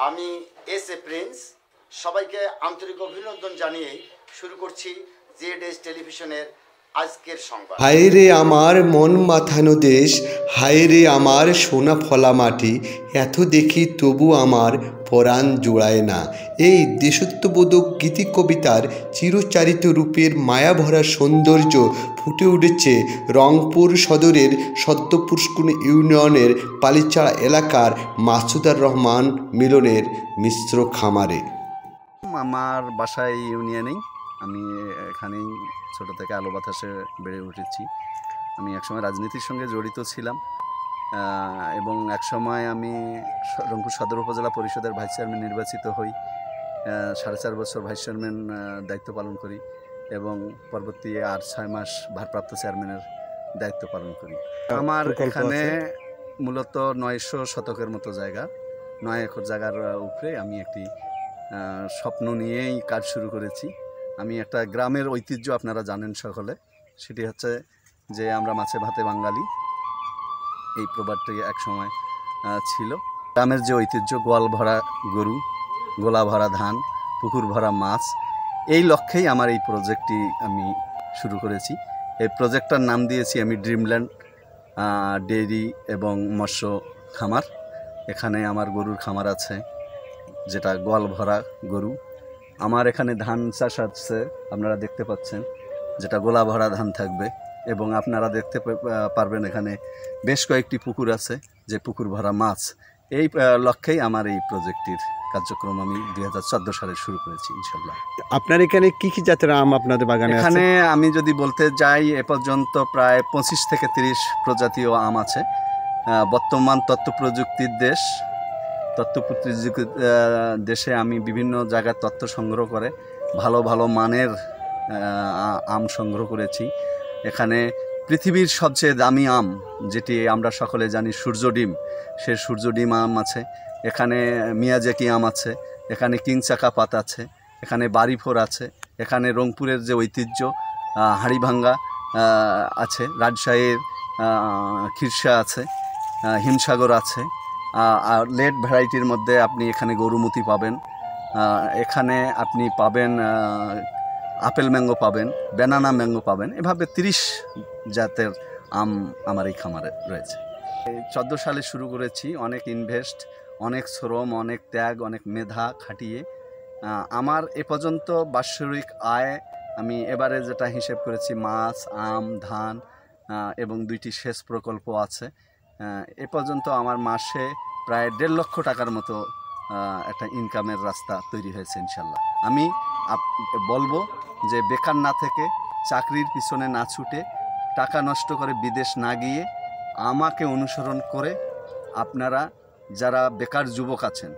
আমি S A Prince সবাইকে আন্তরিক অভিনন্দন জানিয়ে শুরু করছি জেডএস টেলিভিশনের আজকের সংবাদ। হায় রে আমার মন মাথানো দেশ, হায় রে আমার সোনা ফলা মাটি, এত দেখি তবু আমার পরাণ জোড়ায় না। এই দেশত্ববোধক গীতি কবিতার চিরচারিত রূপের মায়াভরা সৌন্দর্য ফুটে উঠেছে রংপুর সদরের সদ্যপুষ্কুন ইউনিয়নের পালিচাড়া এলাকার মাসুদার রহমান মিলনের মিশ্র খামারে। আমার বাসায় ইউনিয়নেই, আমি এখানেই ছোটো থেকে আলো বাতাসে বেড়ে উঠেছি। আমি একসময় রাজনীতির সঙ্গে জড়িত ছিলাম এবং একসময় আমি রংপুর সদর উপজেলা পরিষদের ভাইস চেয়ারম্যান নির্বাচিত হই। 4.5 বছর ভাইস চেয়ারম্যান দায়িত্ব পালন করি এবং পরবর্তী 6 মাস ভারপ্রাপ্ত চেয়ারম্যানের দায়িত্ব পালন করি। আমার এখানে মূলত 900 শতকের মতো জায়গা, 9 একর জায়গার উপরে আমি একটি স্বপ্ন নিয়েই কাজ শুরু করেছি। আমি একটা গ্রামের ঐতিহ্য আপনারা জানেন সকলে, সেটি হচ্ছে যে আমরা মাছে ভাতে বাঙালি, এই প্রবাদটি এক সময় ছিল। গ্রামের যে ঐতিহ্য, গোয়াল ভরা গরু, গোলা ভরা ধান, পুকুর ভরা মাছ, এই লক্ষ্যেই আমার এই প্রজেক্টটি আমি শুরু করেছি। এই প্রজেক্টটার নাম দিয়েছি আমি ড্রিমল্যান্ড ডেইরি এবং মৎস্য খামার। এখানে আমার গরুর খামার আছে, যেটা গোয়াল ভরা গরু। আমার এখানে ধান চাষ আছে, আপনারা দেখতে পাচ্ছেন, যেটা গোলা ভরা ধান থাকবে এবং আপনারা দেখতে পারবেন এখানে বেশ কয়েকটি পুকুর আছে, যে পুকুর ভরা মাছ। এই লক্ষ্যেই আমার এই প্রজেক্টটির কার্যক্রম আমি 2014 সালে শুরু করেছি ইনশাল্লাহ। আপনার এখানে কি কি জাতের আম আপনাদের বাগানে আছে? এখানে আমি যদি বলতে যাই, এ পর্যন্ত প্রায় 25 থেকে 30 প্রজাতীয় আম আছে। বর্তমান তথ্য প্রযুক্তির দেশ, দেশে আমি বিভিন্ন জায়গার তথ্য সংগ্রহ করে ভালো ভালো মানের আম সংগ্রহ করেছি। এখানে পৃথিবীর সবচেয়ে দামি আম, যেটি আমরা সকলে জানি, সূর্য ডিম, সে সূর্য ডিম আম আছে। এখানে মিয়াজাকি আম আছে, এখানে কিংচাকা পাত আছে, এখানে বাড়িফোর আছে, এখানে রংপুরের যে ঐতিহ্য হাড়িভাঙ্গা আছে, রাজশাহীর খিরসা আছে, হিমসাগর আছে। আর লেট ভ্যারাইটির মধ্যে আপনি এখানে গরুমতি পাবেন, এখানে আপনি পাবেন আপেল ম্যাঙ্গো পাবেন, ব্যানানা ম্যাঙ্গো পাবেন। এভাবে 30 জাতের আম আমার এই খামারে রয়েছে। 14 সালে শুরু করেছি, অনেক ইনভেস্ট, অনেক শ্রম, অনেক ত্যাগ, অনেক মেধা খাটিয়ে আমার এ পর্যন্ত বাৎসরিক আয় আমি এবারে যেটা হিসেব করেছি, মাছ, আম, ধান এবং 2টি সেচ প্রকল্প আছে। এ পর্যন্ত আমার মাসে প্রায় 1.5 লক্ষ টাকার মতো একটা ইনকামের রাস্তা তৈরি হয়েছে ইনশাল্লাহ। আমি বলবো যে বেকার না থেকে, চাকরির পিছনে না ছুটে, টাকা নষ্ট করে বিদেশ না গিয়ে আমাকে অনুসরণ করে আপনারা যারা বেকার যুবক আছেন,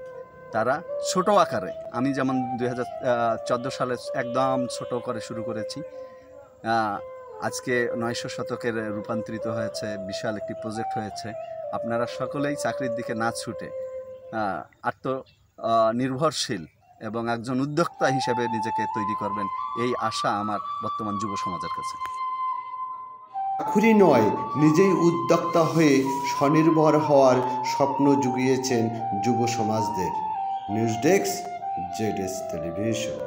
তারা ছোট আকারে, আমি যেমন 2014 সালে একদম ছোট করে শুরু করেছি, আজকে 900 শতকের রূপান্তরিত হয়েছে, বিশাল একটি প্রজেক্ট হয়েছে। আপনারা সকলেই চাকরির দিকে না ছুটে আত্মনির্ভরশীল এবং একজন উদ্যোক্তা হিসেবে নিজেকে তৈরি করবেন, এই আশা আমার বর্তমান যুব সমাজের কাছে। চাকুরি নয়, নিজেই উদ্যোক্তা হয়ে স্বনির্ভর হওয়ার স্বপ্ন জুগিয়েছেন যুব সমাজদের। News desk, ZS television.